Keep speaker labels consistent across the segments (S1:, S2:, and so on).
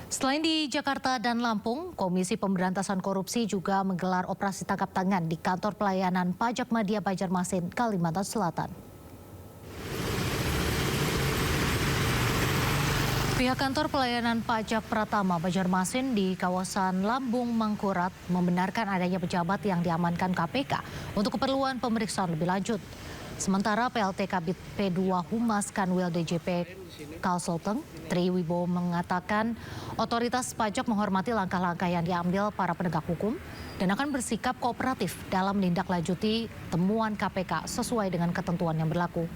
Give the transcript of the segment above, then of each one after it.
S1: Selain di Jakarta dan Lampung, Komisi Pemberantasan Korupsi juga menggelar operasi tangkap tangan di kantor pelayanan pajak Madya Banjarmasin, Kalimantan Selatan. Pihak kantor pelayanan pajak Pratama Banjarmasin di kawasan Lambung Mangkurat membenarkan adanya pejabat yang diamankan KPK untuk keperluan pemeriksaan lebih lanjut. Sementara PLT Kabid P2 Humas Kanwil DJP Kalsel-Teng, Tri Wibowo mengatakan otoritas pajak menghormati langkah-langkah yang diambil para penegak hukum dan akan bersikap kooperatif dalam menindaklanjuti temuan KPK sesuai dengan ketentuan yang berlaku.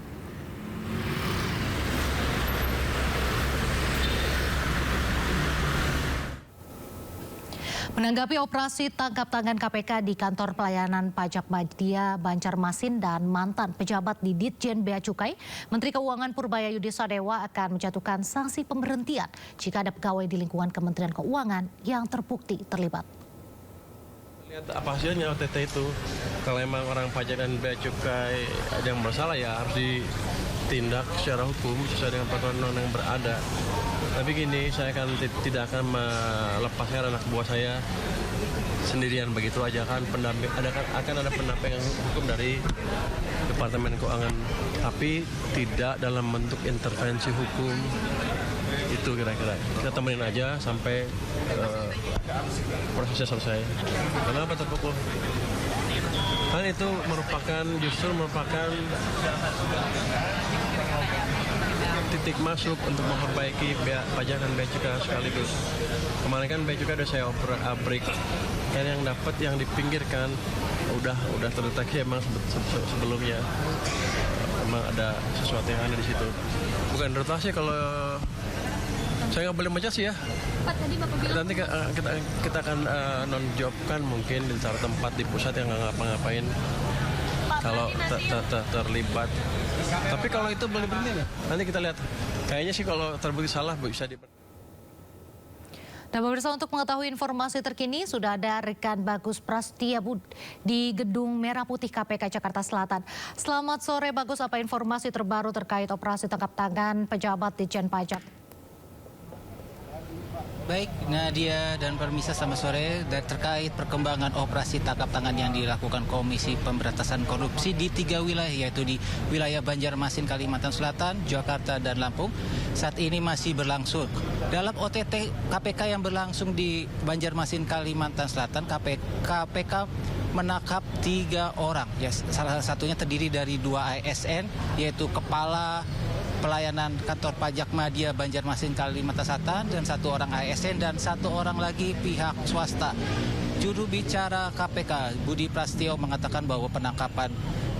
S1: Menanggapi operasi tangkap tangan KPK di kantor pelayanan pajak Madya Banjarmasin dan mantan pejabat di Ditjen Bea Cukai, Menteri Keuangan Purbayayudi Sadewa akan menjatuhkan sanksi pemberhentian jika ada pegawai di lingkungan Kementerian Keuangan yang terbukti terlibat.
S2: Lihat apa hasilnya OTT itu. Kalau memang orang pajak dan bea cukai ada yang bersalah ya harus ditindak secara hukum sesuai dengan peraturan yang berada. Tapi gini, saya tidak akan melepaskan anak buah saya sendirian begitu aja kan. Akan ada pendampingan hukum dari Departemen Keuangan, tapi tidak dalam bentuk intervensi hukum. Itu kira-kira. Kita temenin aja sampai prosesnya selesai. Kenapa terpukul? Kan itu justru merupakan titik masuk untuk memperbaiki pajak dan bea cukai sekaligus. Kemarin kan bea cukai udah saya abrik, dan yang dapat yang dipinggirkan udah terdeteksi emang sebelumnya emang ada sesuatu yang ada di situ. Bukan rotasi kalau saya nggak boleh menjudge ya.
S3: Pak, tadi Bapak bilang
S2: nanti kita akan non-jobkan mungkin di tempat di pusat yang nggak ngapa-ngapain. Kalau terlibat. Tapi kalau itu boleh berhenti nggak? Nanti kita lihat. Kayaknya sih kalau terbukti salah bisa di.
S1: Nah, pemirsa, untuk mengetahui informasi terkini sudah ada rekan Bagus Prastiabud di Gedung Merah Putih KPK Jakarta Selatan. Selamat sore Bagus, apa informasi terbaru terkait operasi tangkap tangan pejabat Ditjen Pajak?
S4: Baik, Nadia dan Permisa, selamat sore. Dan terkait perkembangan operasi tangkap tangan yang dilakukan Komisi Pemberantasan Korupsi di 3 wilayah, yaitu di wilayah Banjarmasin, Kalimantan Selatan, Jakarta, dan Lampung, saat ini masih berlangsung. Dalam OTT KPK yang berlangsung di Banjarmasin, Kalimantan Selatan, KPK menangkap 3 orang. Ya, salah satunya terdiri dari 2 ASN, yaitu Kepala Pelayanan Kantor Pajak Madya Banjarmasin, Kalimantan Selatan, dan 1 orang ASN dan 1 orang lagi pihak swasta. Juru bicara KPK Budi Prasetyo mengatakan bahwa penangkapan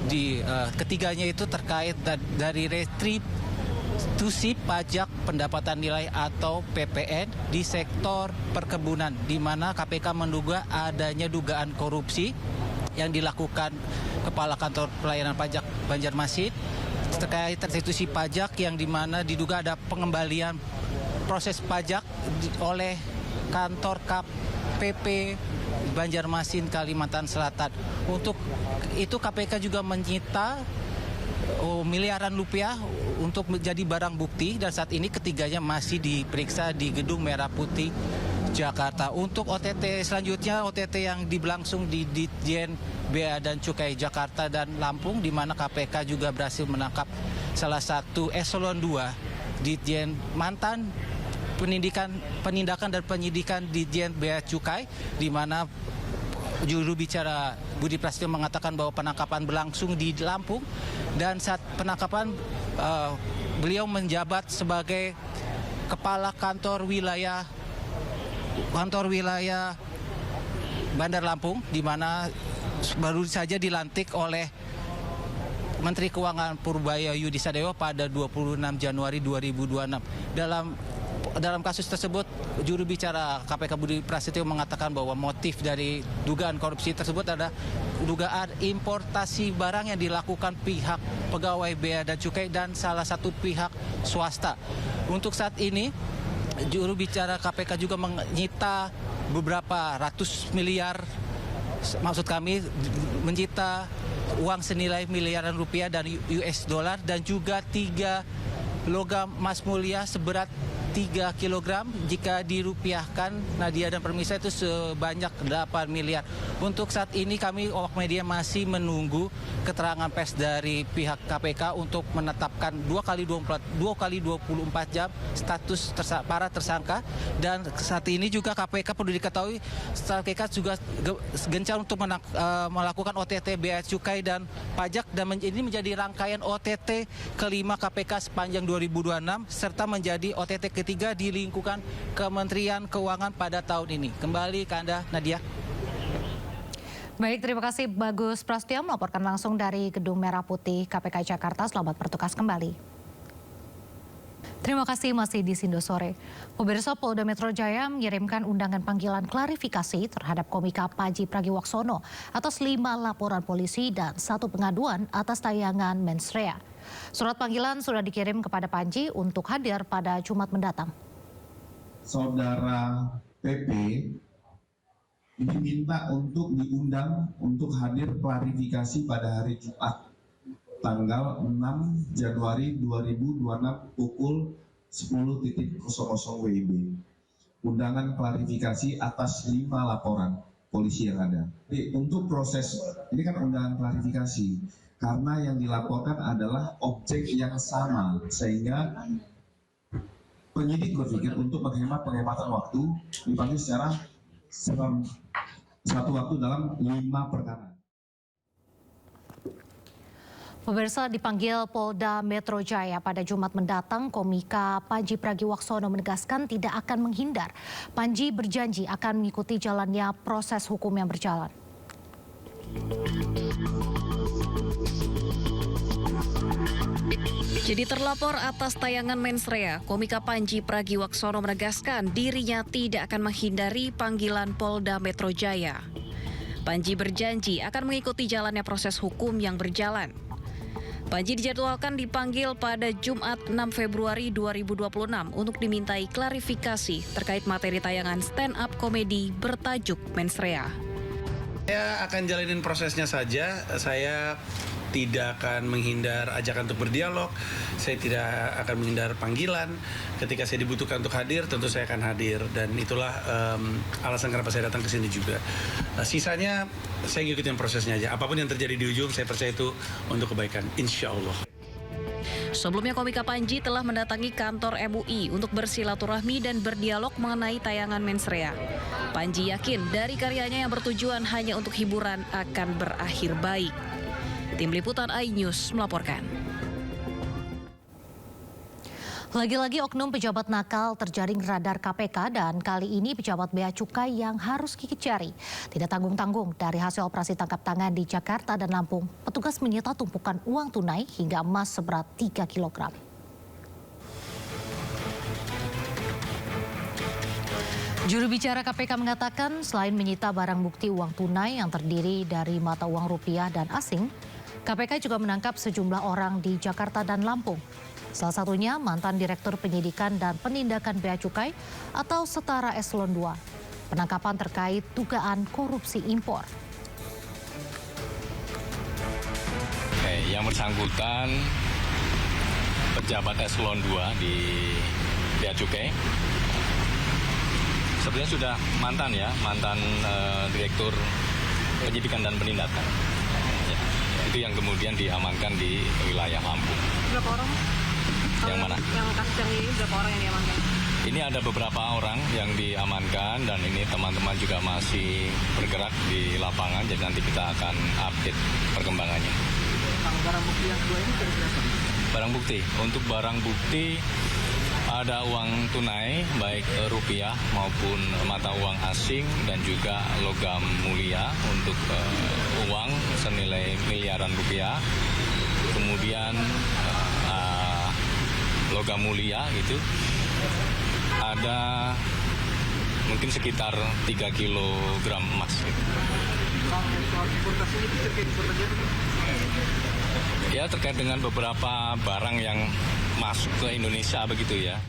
S4: di ketiganya itu terkait dari restitusi pajak pendapatan nilai atau PPN di sektor perkebunan, di mana KPK menduga adanya dugaan korupsi yang dilakukan Kepala Kantor Pelayanan Pajak Banjarmasin terkait restitusi pajak yang dimana diduga ada pengembalian proses pajak oleh kantor KPP Banjarmasin, Kalimantan Selatan. Untuk itu KPK juga menyita miliaran rupiah untuk menjadi barang bukti, dan saat ini ketiganya masih diperiksa di Gedung Merah Putih Jakarta. Untuk OTT selanjutnya, OTT yang berlangsung di Ditjen Bea dan Cukai Jakarta dan Lampung, di mana KPK juga berhasil menangkap salah satu eselon 2 Ditjen mantan penindakan dan penyidikan Ditjen Bea Cukai, di mana juru bicara Budi Prasetyo mengatakan bahwa penangkapan berlangsung di Lampung, dan saat penangkapan beliau menjabat sebagai Kepala Kantor Wilayah Bandar Lampung, di mana baru saja dilantik oleh Menteri Keuangan Purbayayudi Sadewa pada 26 Januari 2026. Dalam kasus tersebut, juru bicara KPK Budi Prasetyo mengatakan bahwa motif dari dugaan korupsi tersebut adalah dugaan importasi barang yang dilakukan pihak pegawai bea dan cukai dan salah satu pihak swasta. Untuk saat ini, juru bicara KPK juga menyita beberapa ratus miliar, maksud kami menyita uang senilai miliaran rupiah dan US dollar, dan juga 3 logam emas mulia seberat 3 kg. Jika dirupiahkan, Nadia dan pemirsa, itu sebanyak 8 miliar. Untuk saat ini kami awak media masih menunggu keterangan pers dari pihak KPK untuk menetapkan 2 kali 24 jam status para tersangka. Dan saat ini juga KPK perlu diketahui, KPK juga gencar untuk melakukan OTT Bea Cukai dan Pajak, dan ini menjadi rangkaian OTT kelima KPK sepanjang 2026 serta menjadi OTT ketiga di lingkungan Kementerian Keuangan pada tahun ini. Kembali ke Anda, Nadia.
S1: Baik, terima kasih Bagus Prasetyo melaporkan langsung dari Gedung Merah Putih KPK Jakarta. Selamat bertugas kembali. Terima kasih masih di Sindo Sore. Pemirsa, Polda Metro Jaya mengirimkan undangan panggilan klarifikasi terhadap komika Panji Pragiwaksono atas 5 laporan polisi dan 1 pengaduan atas tayangan Mensrea. Surat panggilan sudah dikirim kepada Panji untuk hadir pada Jumat mendatang.
S3: Saudara PP diminta untuk diundang untuk hadir klarifikasi pada hari Jumat tanggal 6 Januari 2026 pukul 10.00 WIB. Undangan klarifikasi atas 5 laporan polisi yang ada. Untuk proses, ini kan undangan klarifikasi, karena yang dilaporkan adalah objek yang sama, sehingga penyidik berpikir untuk penghematan waktu dipanggil secara satu waktu dalam 5 perkara.
S1: Pemirsa, dipanggil Polda Metro Jaya pada Jumat mendatang, komika Panji Pragiwaksono menegaskan tidak akan menghindar. Panji berjanji akan mengikuti jalannya proses hukum yang berjalan.
S5: Jadi terlapor atas tayangan Mensrea, komika Panji Pragiwaksono menegaskan dirinya tidak akan menghindari panggilan Polda Metro Jaya. Panji berjanji akan mengikuti jalannya proses hukum yang berjalan. Panji dijadwalkan dipanggil pada Jumat 6 Februari 2026 untuk dimintai klarifikasi terkait materi tayangan stand-up komedi bertajuk Mensrea.
S6: Saya akan jalanin prosesnya saja. Saya tidak akan menghindar ajakan untuk berdialog. Saya tidak akan menghindar panggilan. Ketika saya dibutuhkan untuk hadir, tentu saya akan hadir. Dan itulah alasan kenapa saya datang ke sini juga. Sisanya saya ngikutin prosesnya aja. Apapun yang terjadi di ujung, saya percaya itu untuk kebaikan. Insya Allah.
S5: Sebelumnya komika Panji telah mendatangi kantor MUI untuk bersilaturahmi dan berdialog mengenai tayangan Mensrea. Panji yakin dari karyanya yang bertujuan hanya untuk hiburan akan berakhir baik. Tim Liputan iNews melaporkan.
S1: Lagi-lagi oknum pejabat nakal terjaring radar KPK dan kali ini pejabat Bea Cukai yang harus gigit jari. Tidak tanggung-tanggung dari hasil operasi tangkap tangan di Jakarta dan Lampung, petugas menyita tumpukan uang tunai hingga emas seberat 3 kg. Juru bicara KPK mengatakan selain menyita barang bukti uang tunai yang terdiri dari mata uang rupiah dan asing, KPK juga menangkap sejumlah orang di Jakarta dan Lampung. Salah satunya mantan Direktur Penyidikan dan Penindakan Bea Cukai atau setara Eselon II. Penangkapan terkait dugaan korupsi impor.
S7: Yang bersangkutan pejabat Eselon II di Bea Cukai. Sebenarnya sudah mantan Direktur Penyidikan dan Penindakan. Ya, itu yang kemudian diamankan di wilayah Lampung.
S8: Berapa orang?
S7: Yang mana?
S8: Yang kasus yang ini berapa orang yang diamankan?
S7: Ini ada beberapa orang yang diamankan dan ini teman-teman juga masih bergerak di lapangan, jadi nanti kita akan update perkembangannya.
S8: Barang bukti yang kedua ini kira-kira apa?
S7: Barang bukti, untuk barang bukti ada uang tunai baik rupiah maupun mata uang asing dan juga logam mulia untuk uang senilai miliaran rupiah. Kemudian logam mulia itu ada mungkin sekitar 3 kg emas. Ya terkait dengan beberapa barang yang masuk ke Indonesia begitu ya.